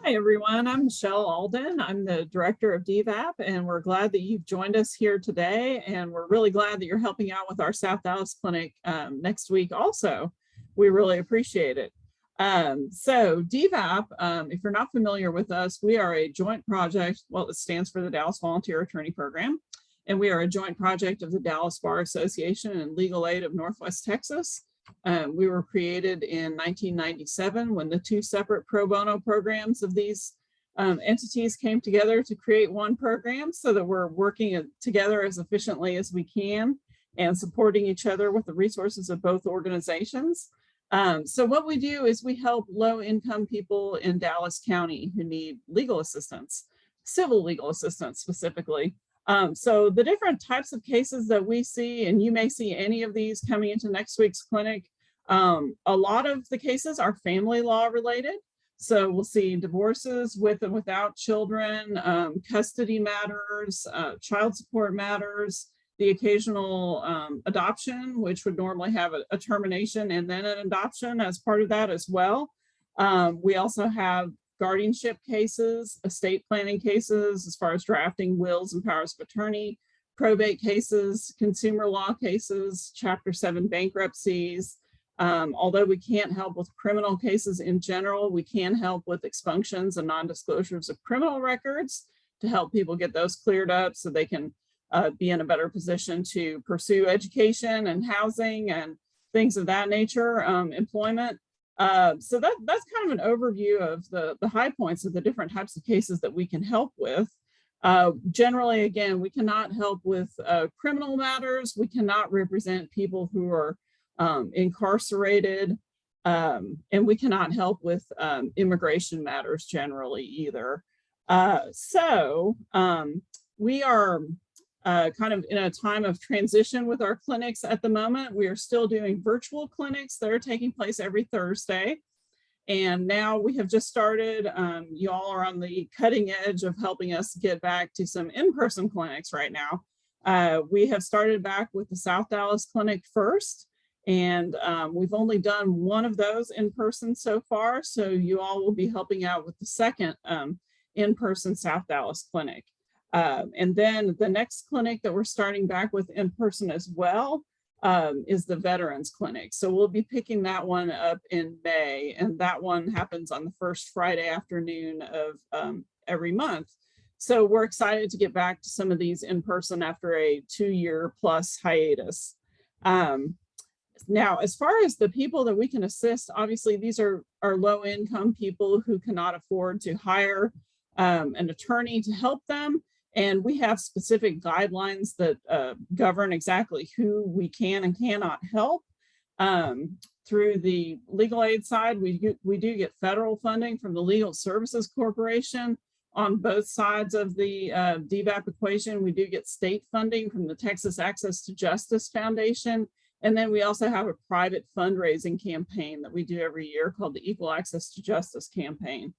Hi, everyone. I'm Michelle Alden. I'm the director of DVAP, and we're glad that you've joined us here today. And we're really glad that you're helping out with our South Dallas Clinic next week also. We really appreciate it. So DVAP, if you're not familiar with us, we are a joint project. Well, it stands for the Dallas Volunteer Attorney Program. And we are a joint project of the Dallas Bar Association and Legal Aid of Northwest Texas. We were created in 1997 when the two separate pro bono programs of these entities came together to create one program, so that we're working together as efficiently as we can and supporting each other with the resources of both organizations. So what we do is we help low-income people in Dallas County who need legal assistance, civil legal assistance specifically. So the different types of cases that we see, and you may see any of these coming into next week's clinic, a lot of the cases are family law related. So we'll see divorces with and without children, custody matters, child support matters, the occasional adoption, which would normally have a termination and then an adoption as part of that as well. We also have guardianship cases, estate planning cases, as far as drafting wills and powers of attorney, probate cases, consumer law cases, Chapter 7 bankruptcies. Although we can't help with criminal cases in general, we can help with expunctions and non-disclosures of criminal records to help people get those cleared up so they can be in a better position to pursue education and housing and things of that nature, employment. So that's kind of an overview of the high points of the different types of cases that we can help with. Generally, again, we cannot help with criminal matters. We cannot represent people who are incarcerated, and we cannot help with immigration matters generally either. We are kind of in a time of transition with our clinics at the moment. We are still doing virtual clinics that are taking place every Thursday. And now we have just started, you all are on the cutting edge of helping us get back to some in-person clinics right now. We have started back with the South Dallas Clinic first, and we've only done one of those in person so far. So you all will be helping out with the second in-person South Dallas Clinic. And then the next clinic that we're starting back with in person as well is the Veterans Clinic. So we'll be picking that one up in May, and that one happens on the first Friday afternoon of every month. So we're excited to get back to some of these in person after a 2-year plus hiatus. Now, as far as the people that we can assist, obviously these are low income people who cannot afford to hire an attorney to help them. And we have specific guidelines that govern exactly who we can and cannot help. Through the legal aid side, we do get federal funding from the Legal Services Corporation on both sides of the DVAP equation. We do get state funding from the Texas Access to Justice Foundation. And then we also have a private fundraising campaign that we do every year called the Equal Access to Justice Campaign.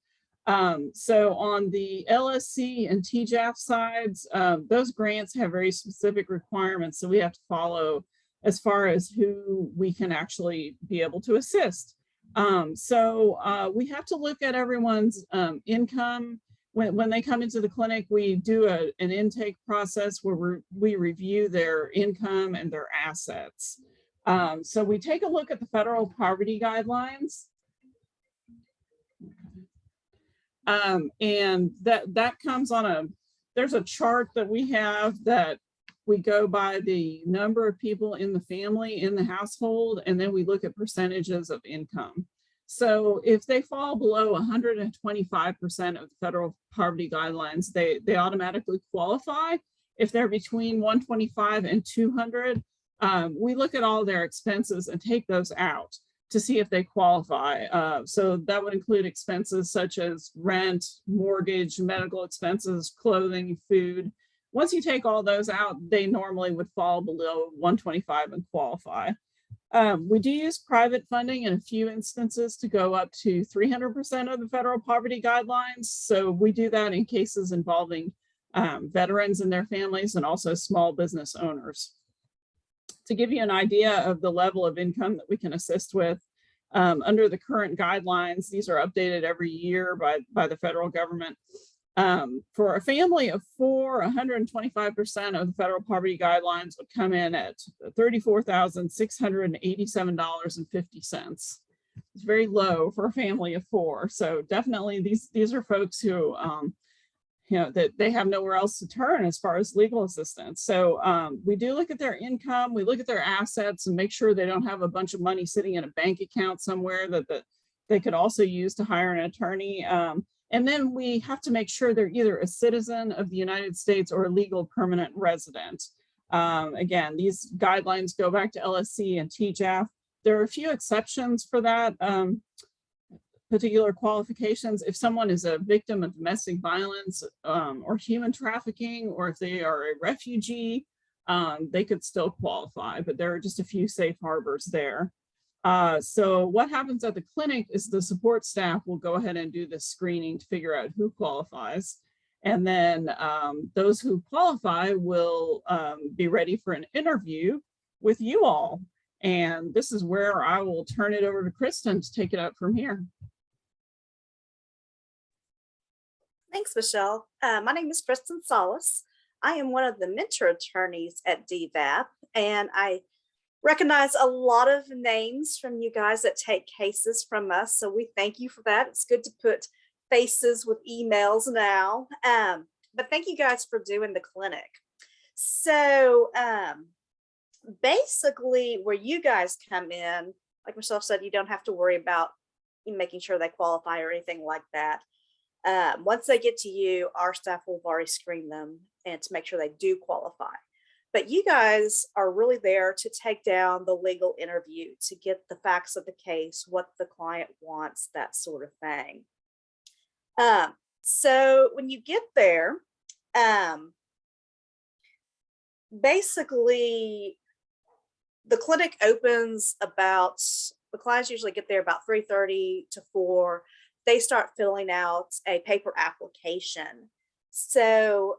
So on the LSC and TJAF sides, those grants have very specific requirements. So we have to follow as far as who we can actually be able to assist. We have to look at everyone's income. When they come into the clinic, we do an intake process where we review their income and their assets. So we take a look at the federal poverty guidelines. And that comes on there's a chart that we have that we go by the number of people in the family, in the household, and then we look at percentages of income. So if they fall below 125% of the federal poverty guidelines, they automatically qualify. If they're between 125 and 200, we look at all their expenses and take those out to see if they qualify. So that would include expenses such as rent, mortgage, medical expenses, clothing, food. Once you take all those out, they normally would fall below 125 and qualify. We do use private funding in a few instances to go up to 300% of the federal poverty guidelines. So we do that in cases involving veterans and their families and also small business owners. To give you an idea of the level of income that we can assist with, Under the current guidelines, these are updated every year by the federal government. For a family of four, 125% of the federal poverty guidelines would come in at $34,687.50. It's very low for a family of four. So definitely these are folks who, that they have nowhere else to turn as far as legal assistance. So we do look at their income, we look at their assets and make sure they don't have a bunch of money sitting in a bank account somewhere that they could also use to hire an attorney. And then we have to make sure they're either a citizen of the United States or a legal permanent resident. Again, these guidelines go back to LSC and TJAF. There are a few exceptions for that. Particular qualifications. If someone is a victim of domestic violence or human trafficking, or if they are a refugee, they could still qualify, but there are just a few safe harbors there. So what happens at the clinic is the support staff will go ahead and do the screening to figure out who qualifies. And then those who qualify will be ready for an interview with you all. And this is where I will turn it over to Kristen to take it up from here. Thanks, Michelle. My name is Kristen Salas. I am one of the mentor attorneys at DVAP, and I recognize a lot of names from you guys that take cases from us, so we thank you for that. It's good to put faces with emails now, but thank you guys for doing the clinic. So basically where you guys come in, like Michelle said, you don't have to worry about making sure they qualify or anything like that. Once they get to you, our staff will have already screened them and to make sure they do qualify. But you guys are really there to take down the legal interview, to get the facts of the case, what the client wants, that sort of thing. So when you get there, basically the clinic opens about, the clients usually get there about 3:30 to 4. They start filling out a paper application. So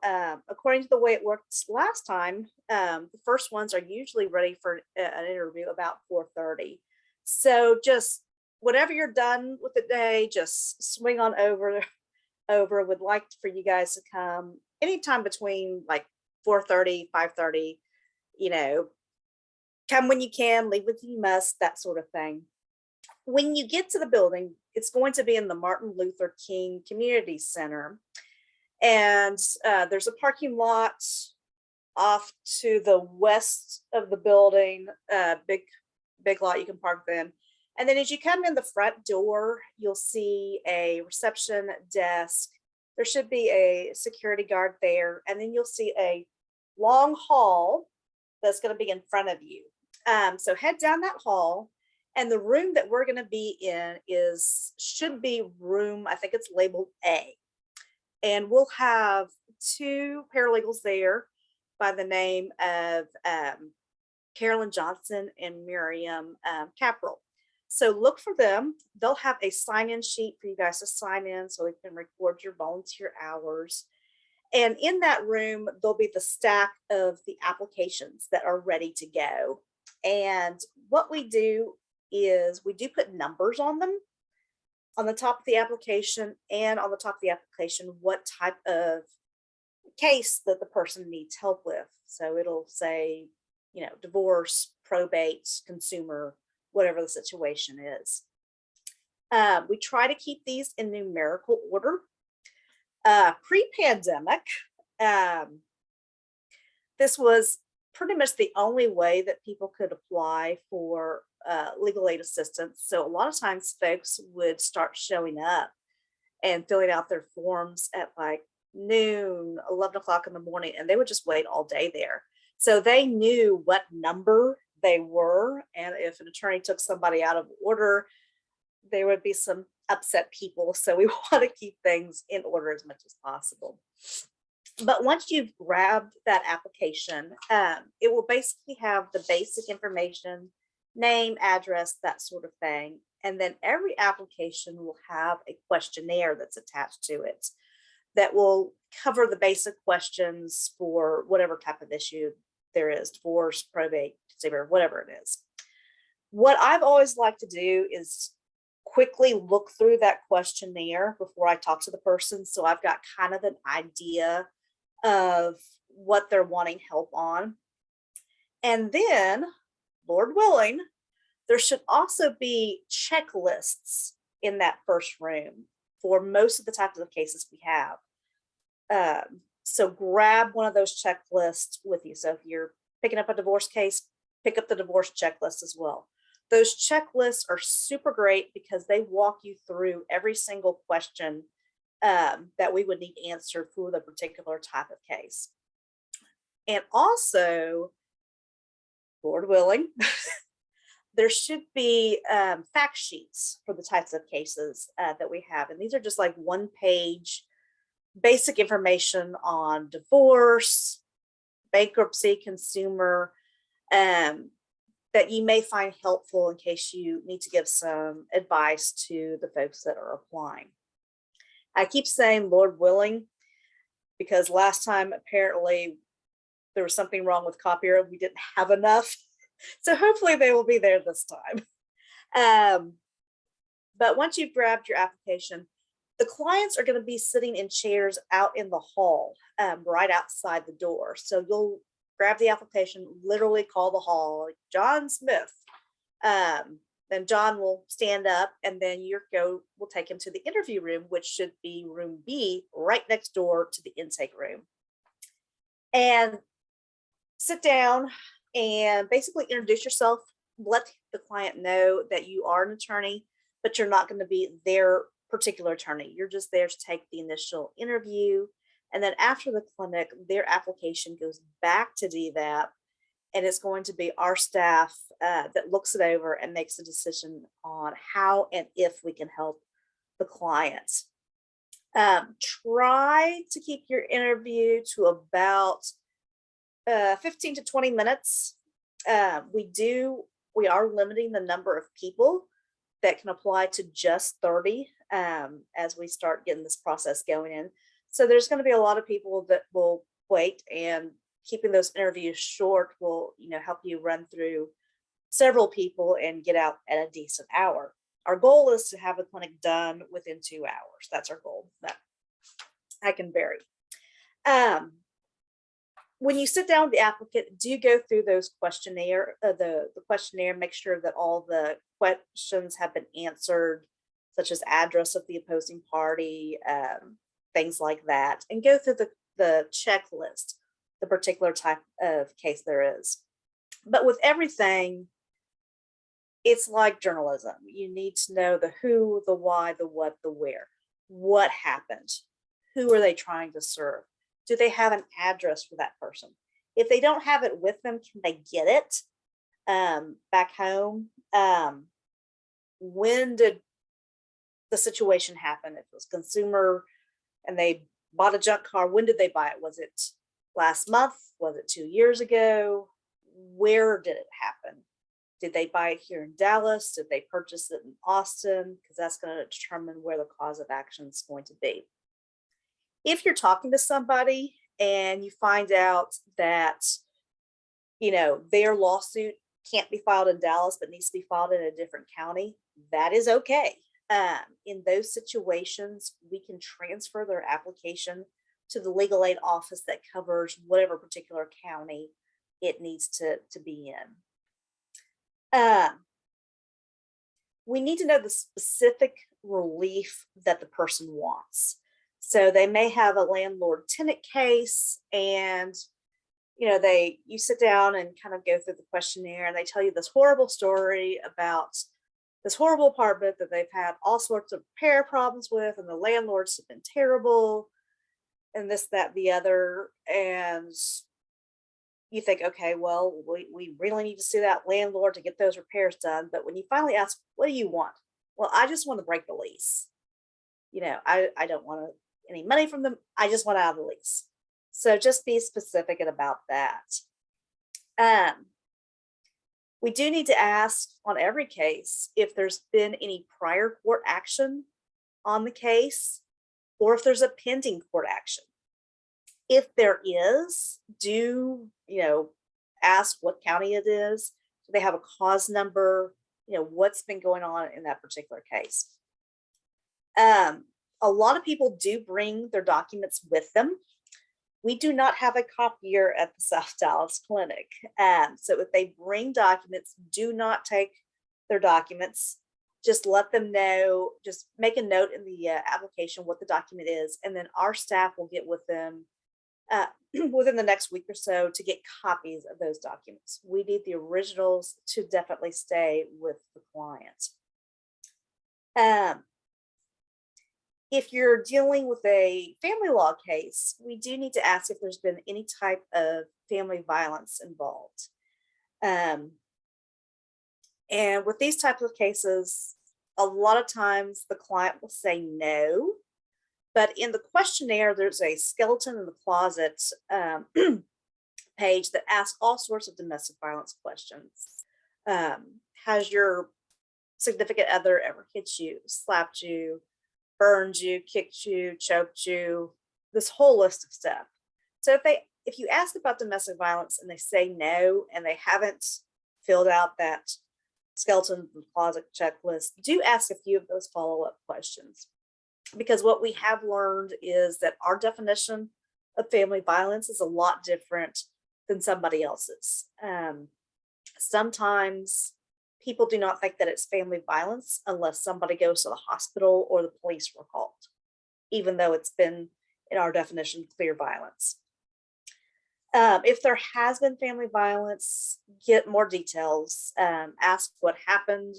according to the way it worked last time, the first ones are usually ready for an interview about 4:30. So just whatever you're done with the day, just swing on over. Would like for you guys to come anytime between like 4:30, 5:30, come when you can, leave when you must, that sort of thing. When you get to the building, it's going to be in the Martin Luther King Community Center. And there's a parking lot off to the west of the building, big lot you can park in. And then as you come in the front door, you'll see a reception desk. There should be a security guard there. And then you'll see a long hall that's going to be in front of you. So head down that hall. And the room that we're going to be in should be room, I think it's labeled A. And we'll have 2 paralegals there by the name of Carolyn Johnson and Miriam Capral. So look for them. They'll have a sign-in sheet for you guys to sign in so we can record your volunteer hours. And in that room, there'll be the stack of the applications that are ready to go. And what we do is we do put numbers on them on the top of the application, and on the top of the application what type of case that the person needs help with. So it'll say, divorce, probate, consumer, whatever the situation is. We try to keep these in numerical order. Pre-pandemic, this was pretty much the only way that people could apply for legal aid assistance. So a lot of times folks would start showing up and filling out their forms at like noon, 11 o'clock in the morning, and they would just wait all day there. So they knew what number they were. And if an attorney took somebody out of order, there would be some upset people. So we want to keep things in order as much as possible. But once you've grabbed that application, it will basically have the basic information, name, address, that sort of thing. And then every application will have a questionnaire that's attached to it that will cover the basic questions for whatever type of issue there is, divorce, probate, consumer, whatever it is. What I've always liked to do is quickly look through that questionnaire before I talk to the person. So I've got kind of an idea of what they're wanting help on. And then, Lord willing, there should also be checklists in that first room for most of the types of cases we have. So grab one of those checklists with you. So if you're picking up a divorce case, pick up the divorce checklist as well. Those checklists are super great because they walk you through every single question that we would need answered for the particular type of case. And also, Lord willing, there should be fact sheets for the types of cases that we have. And these are just like one-page basic information on divorce, bankruptcy, consumer, that you may find helpful in case you need to give some advice to the folks that are applying. I keep saying Lord willing, because last time apparently there was something wrong with copier. We didn't have enough. So hopefully they will be there this time. But once you've grabbed your application, the clients are going to be sitting in chairs out in the hall, right outside the door. So you'll grab the application, literally call the hall, like, John Smith. Then John will stand up, and then we'll take him to the interview room, which should be room B, right next door to the intake room. And sit down and basically introduce yourself. Let the client know that you are an attorney, but you're not going to be their particular attorney. You're just there to take the initial interview. And then after the clinic, their application goes back to DVAP, and it's going to be our staff that looks it over and makes a decision on how and if we can help the client. Try to keep your interview to about 15 to 20 minutes. We are limiting the number of people that can apply to just 30 as we start getting this process going in. So there's going to be a lot of people that will wait, and keeping those interviews short will, help you run through several people and get out at a decent hour. Our goal is to have the clinic done within 2 hours. That's our goal. That can vary. When you sit down with the applicant, do go through those questionnaire, the questionnaire, make sure that all the questions have been answered, such as address of the opposing party, things like that, and go through the checklist, the particular type of case there is. But with everything, it's like journalism. You need to know the who, the why, the what, the where. What happened? Who are they trying to serve? Do they have an address for that person? If they don't have it with them, can they get it back home? When did the situation happen? If it was consumer and they bought a junk car, when did they buy it? Was it last month? Was it 2 years ago? Where did it happen? Did they buy it here in Dallas? Did they purchase it in Austin? Because that's going to determine where the cause of action is going to be. If you're talking to somebody and you find out that, their lawsuit can't be filed in Dallas, but needs to be filed in a different county, that is okay. In those situations, we can transfer their application to the legal aid office that covers whatever particular county it needs to be in. We need to know the specific relief that the person wants. So they may have a landlord-tenant case, and you sit down and kind of go through the questionnaire, and they tell you this horrible story about this horrible apartment that they've had all sorts of repair problems with, and the landlords have been terrible, and this, that, the other. And you think, okay, well, we really need to see that landlord to get those repairs done. But when you finally ask, what do you want? Well, I just want to break the lease. I don't want any money from them. I just want out of the lease. So just be specific about that. We do need to ask on every case if there's been any prior court action on the case, or if there's a pending court action. If there is, do ask what county it is, Do they have a cause number? What's been going on in that particular case. A lot of people do bring their documents with them. We do not have a copier at the South Dallas Clinic. So if they bring documents, do not take their documents. Just let them know, just make a note in the application what the document is, and then our staff will get with them within the next week or so to get copies of those documents. We need the originals to definitely stay with the client. If you're dealing with a family law case, we do need to ask if there's been any type of family violence involved. And with these types of cases, a lot of times the client will say no, but in the questionnaire, there's a skeleton in the closet page that asks all sorts of domestic violence questions. Has your significant other ever hit you, slapped you, burned you, kicked you, choked you, this whole list of stuff. So if you ask about domestic violence and they say no, and they haven't filled out that skeleton in the closet checklist, do ask a few of those follow-up questions. Because what we have learned is that our definition of family violence is a lot different than somebody else's. Sometimes people do not think that it's family violence unless somebody goes to the hospital or the police were called, even though it's been in our definition clear violence. If there has been family violence, get more details. Ask what happened,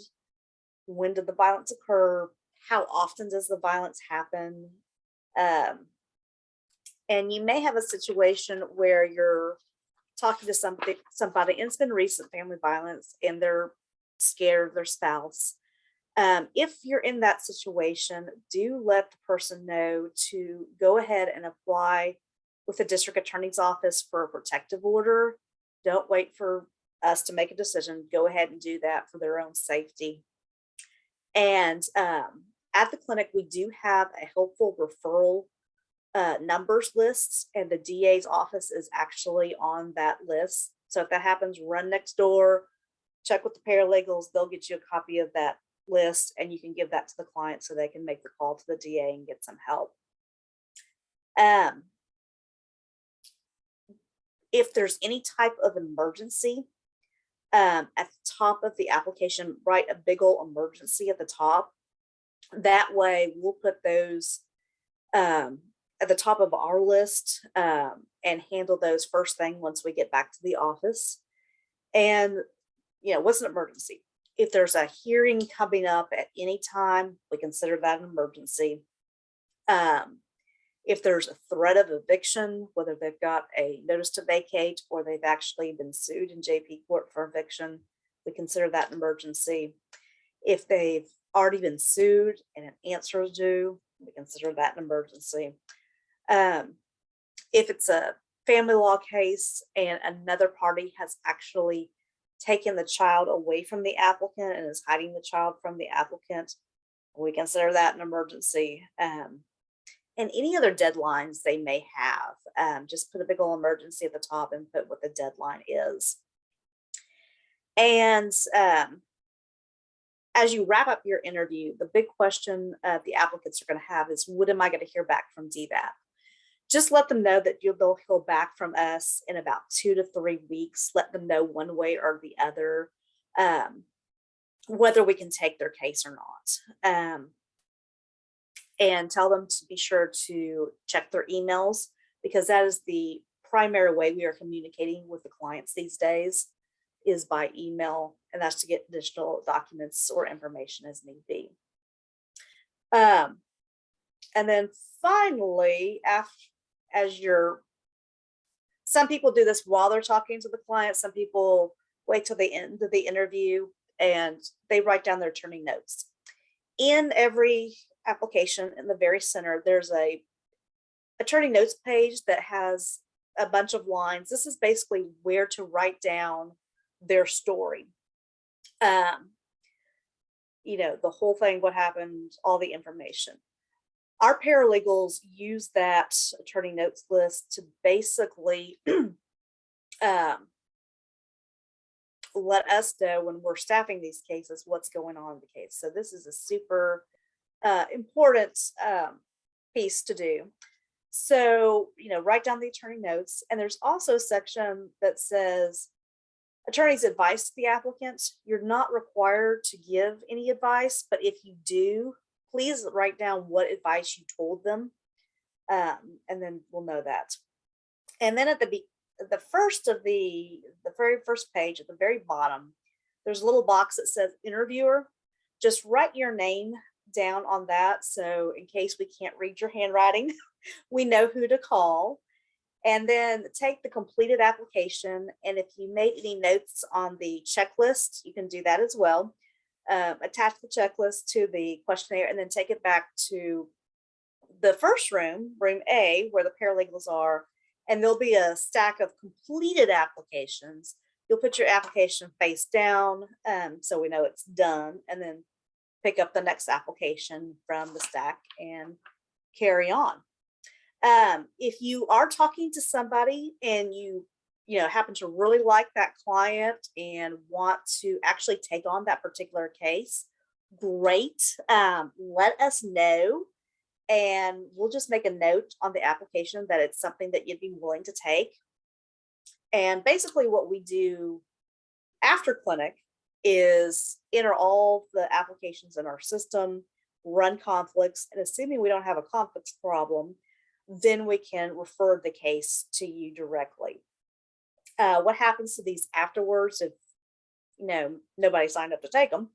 when did the violence occur, how often does the violence happen, and you may have a situation where you're talking to somebody and it's been recent family violence and they're scared of their spouse. If you're in that situation, do let the person know to go ahead and apply with the district attorney's office for a protective order. Don't wait for us to make a decision. Go ahead and do that for their own safety. And at the clinic, we do have a helpful referral numbers lists, and the DA's office is actually on that list. So if that happens, run next door, check with the paralegals. They'll get you a copy of that list, and you can give that to the client so they can make the call to the DA and get some help. If there's any type of emergency, at the top of the application, write a big ol' emergency at the top. That way we'll put those at the top of our list and handle those first thing once we get back to the office. And, what's an emergency? If there's a hearing coming up at any time, we consider that an emergency. If there's a threat of eviction, whether they've got a notice to vacate or they've actually been sued in JP court for eviction, we consider that an emergency. If they've already been sued and an answer is due, we consider that an emergency. If it's a family law case and another party has actually taken the child away from the applicant and is hiding the child from the applicant, we consider that an emergency. And any other deadlines they may have, just put a big old emergency at the top and put what the deadline is. And as you wrap up your interview, the big question the applicants are going to have is, what am I going to hear back from DVAP? Just let them know that they'll hear back from us in about 2 to 3 weeks. Let them know one way or the other whether we can take their case or not. And tell them to be sure to check their emails, because that is the primary way we are communicating with the clients these days, is by email, and that's to get additional documents or information as need be. And then finally, some people do this while they're talking to the client. Some people wait till the end of the interview and they write down their attorney notes. In every application, in the very center, there's a attorney notes page that has a bunch of lines. This is basically where to write down their story. The whole thing, what happened, all the information. Our paralegals use that attorney notes list to basically let us know when we're staffing these cases what's going on in the case. So this is a super important piece to do. So, write down the attorney notes. And there's also a section that says attorney's advice to the applicant. You're not required to give any advice, but if you do, please write down what advice you told them. And then we'll know that. And then at the very first page at the very bottom, there's a little box that says interviewer. Just write your name down on that. So in case we can't read your handwriting, we know who to call. And then take the completed application. And if you made any notes on the checklist, you can do that as well. Attach the checklist to the questionnaire and then take it back to the first room, room A, where the paralegals are. And there'll be a stack of completed applications. You'll put your application face down, so we know it's done, and then pick up the next application from the stack and carry on. If you are talking to somebody and you happen to really like that client and want to actually take on that particular case, great. Let us know. And we'll just make a note on the application that it's something that you'd be willing to take. And basically what we do after clinic is enter all the applications in our system, run conflicts, and assuming we don't have a conflicts problem, then we can refer the case to you directly. What happens to these afterwards if nobody signed up to take them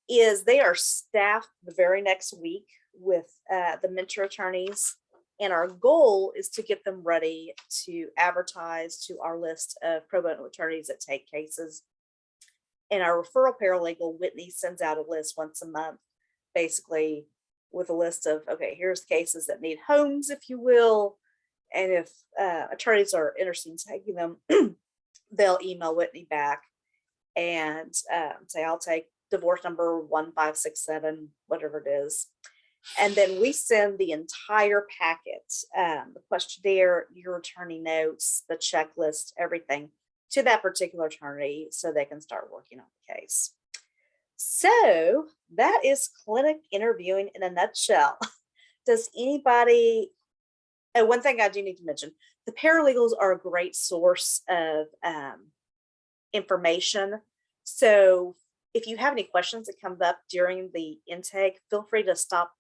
is they are staffed the very next week with the mentor attorneys, and our goal is to get them ready to advertise to our list of pro bono attorneys that take cases. And our referral paralegal, Whitney, sends out a list once a month, basically with a list of, okay, here's cases that need homes, if you will. And if attorneys are interested in taking them, they'll email Whitney back and say, I'll take divorce number 1567, whatever it is. And then we send the entire packet, the questionnaire, your attorney notes, the checklist, everything to that particular attorney so they can start working on the case. So that is clinic interviewing in a nutshell. Does anybody, one thing I do need to mention, the paralegals are a great source of information. So if you have any questions that come up during the intake, feel free to stop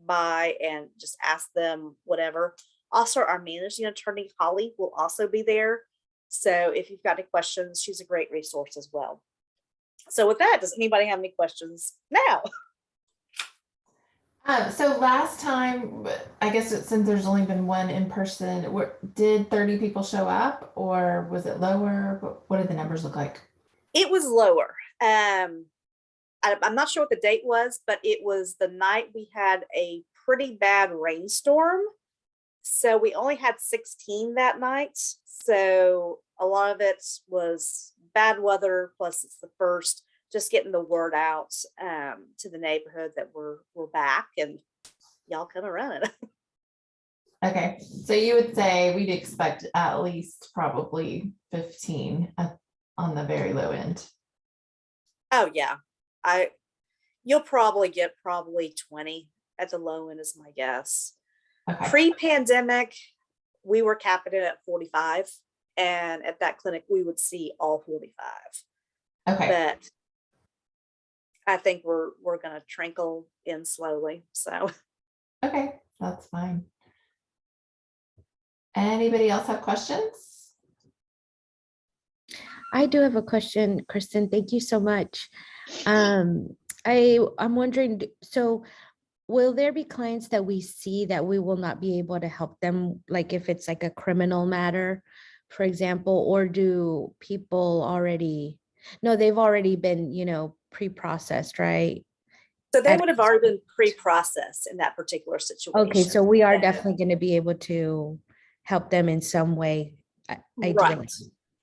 by and just ask them whatever. Also, our managing attorney, Holly, will also be there. So if you've got any questions, she's a great resource as well. So with that, does anybody have any questions now? So last time, I guess since there's only been one in person, did 30 people show up or was it lower? What did the numbers look like? It was lower. I'm not sure what the date was, but it was the night we had a pretty bad rainstorm. So we only had 16 that night. So a lot of it was bad weather, plus it's the first, just getting the word out to the neighborhood that we're back and y'all come and run it. Okay, so you would say we'd expect at least probably 15 on the very low end. Oh yeah, you'll probably get 20 at the low end is my guess. Okay. Pre-pandemic, we were capping it at 45, and at that clinic we would see all 45. Okay. But I think we're going to trickle in slowly. So okay, that's fine. Anybody else have questions? I do have a question, Kristen. Thank you so much. I'm wondering, so will there be clients that we see that we will not be able to help them, like if it's like a criminal matter, for example, or do people already, no, they've already been, pre-processed, right? So they would have already been pre-processed in that particular situation. Okay, so we are definitely going to be able to help them in some way. Ideally.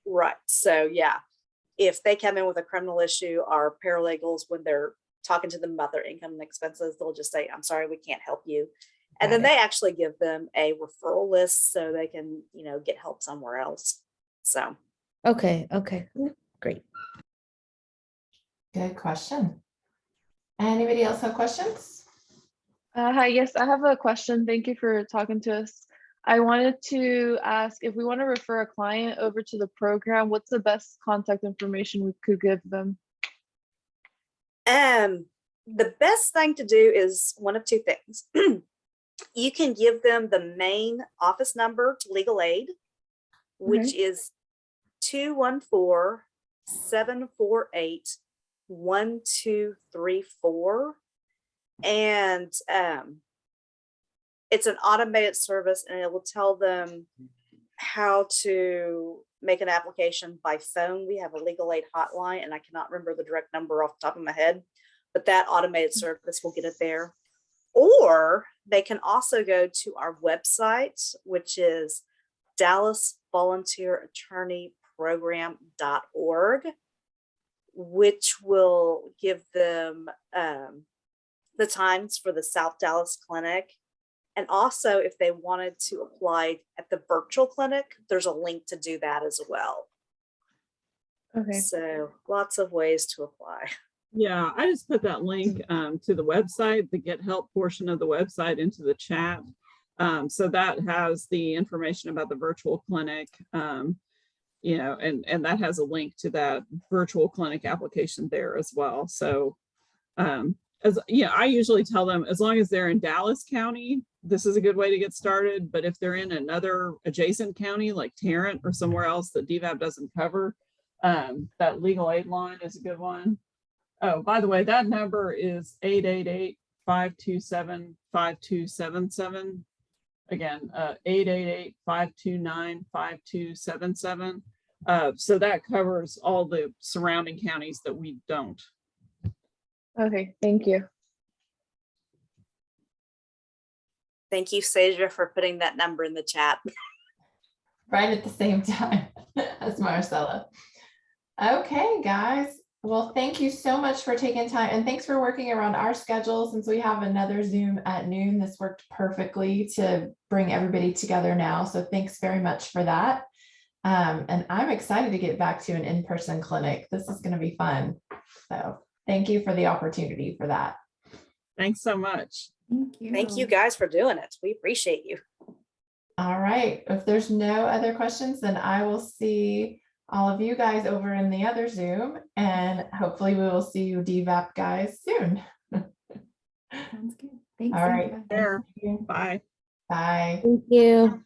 Right. So yeah, if they come in with a criminal issue, our paralegals, when they're talking to them about their income and expenses, they'll just say, I'm sorry, we can't help you. And then they actually give them a referral list so they can, get help somewhere else. So. Okay. Great. Good question. Anybody else have questions? Hi, yes, I have a question. Thank you for talking to us. I wanted to ask if we want to refer a client over to the program, what's the best contact information we could give them? The best thing to do is one of two things. You can give them the main office number to legal aid, which is 214-748-1234. And it's an automated service, and it will tell them how to make an application by phone. We have a legal aid hotline, and I cannot remember the direct number off the top of my head, but that automated service will get it there. Or they can also go to our website, which is DallasVolunteerAttorneyProgram.org, which will give them the times for the South Dallas Clinic. And also, if they wanted to apply at the virtual clinic, there's a link to do that as well. Okay. So lots of ways to apply. Yeah, I just put that link to the website, the Get Help portion of the website, into the chat. So that has the information about the virtual clinic, you know, and that has a link to that virtual clinic application there as well. So as yeah, I usually tell them, as long as they're in Dallas County, this is a good way to get started. But if they're in another adjacent county like Tarrant or somewhere else that DVAP doesn't cover, that legal aid line is a good one. Oh, by the way, that number is 888-527-5277. Again, 888-529-5277. So that covers all the surrounding counties that we don't. Okay, thank you. Thank you, Saja, for putting that number in the chat. Right at the same time as Marcella. Okay, guys. Well, thank you so much for taking time, and thanks for working around our schedule since we have another Zoom at noon. This worked perfectly to bring everybody together now. So thanks very much for that. And I'm excited to get back to an in-person clinic. This is going to be fun. So thank you for the opportunity for that. Thanks so much. Thank you. Thank you guys for doing it. We appreciate you. All right. If there's no other questions, then I will see all of you guys over in the other Zoom, and hopefully we will see you DVAP guys soon. Sounds good. Thanks. All right. There. Thank you. Bye. Bye. Thank you.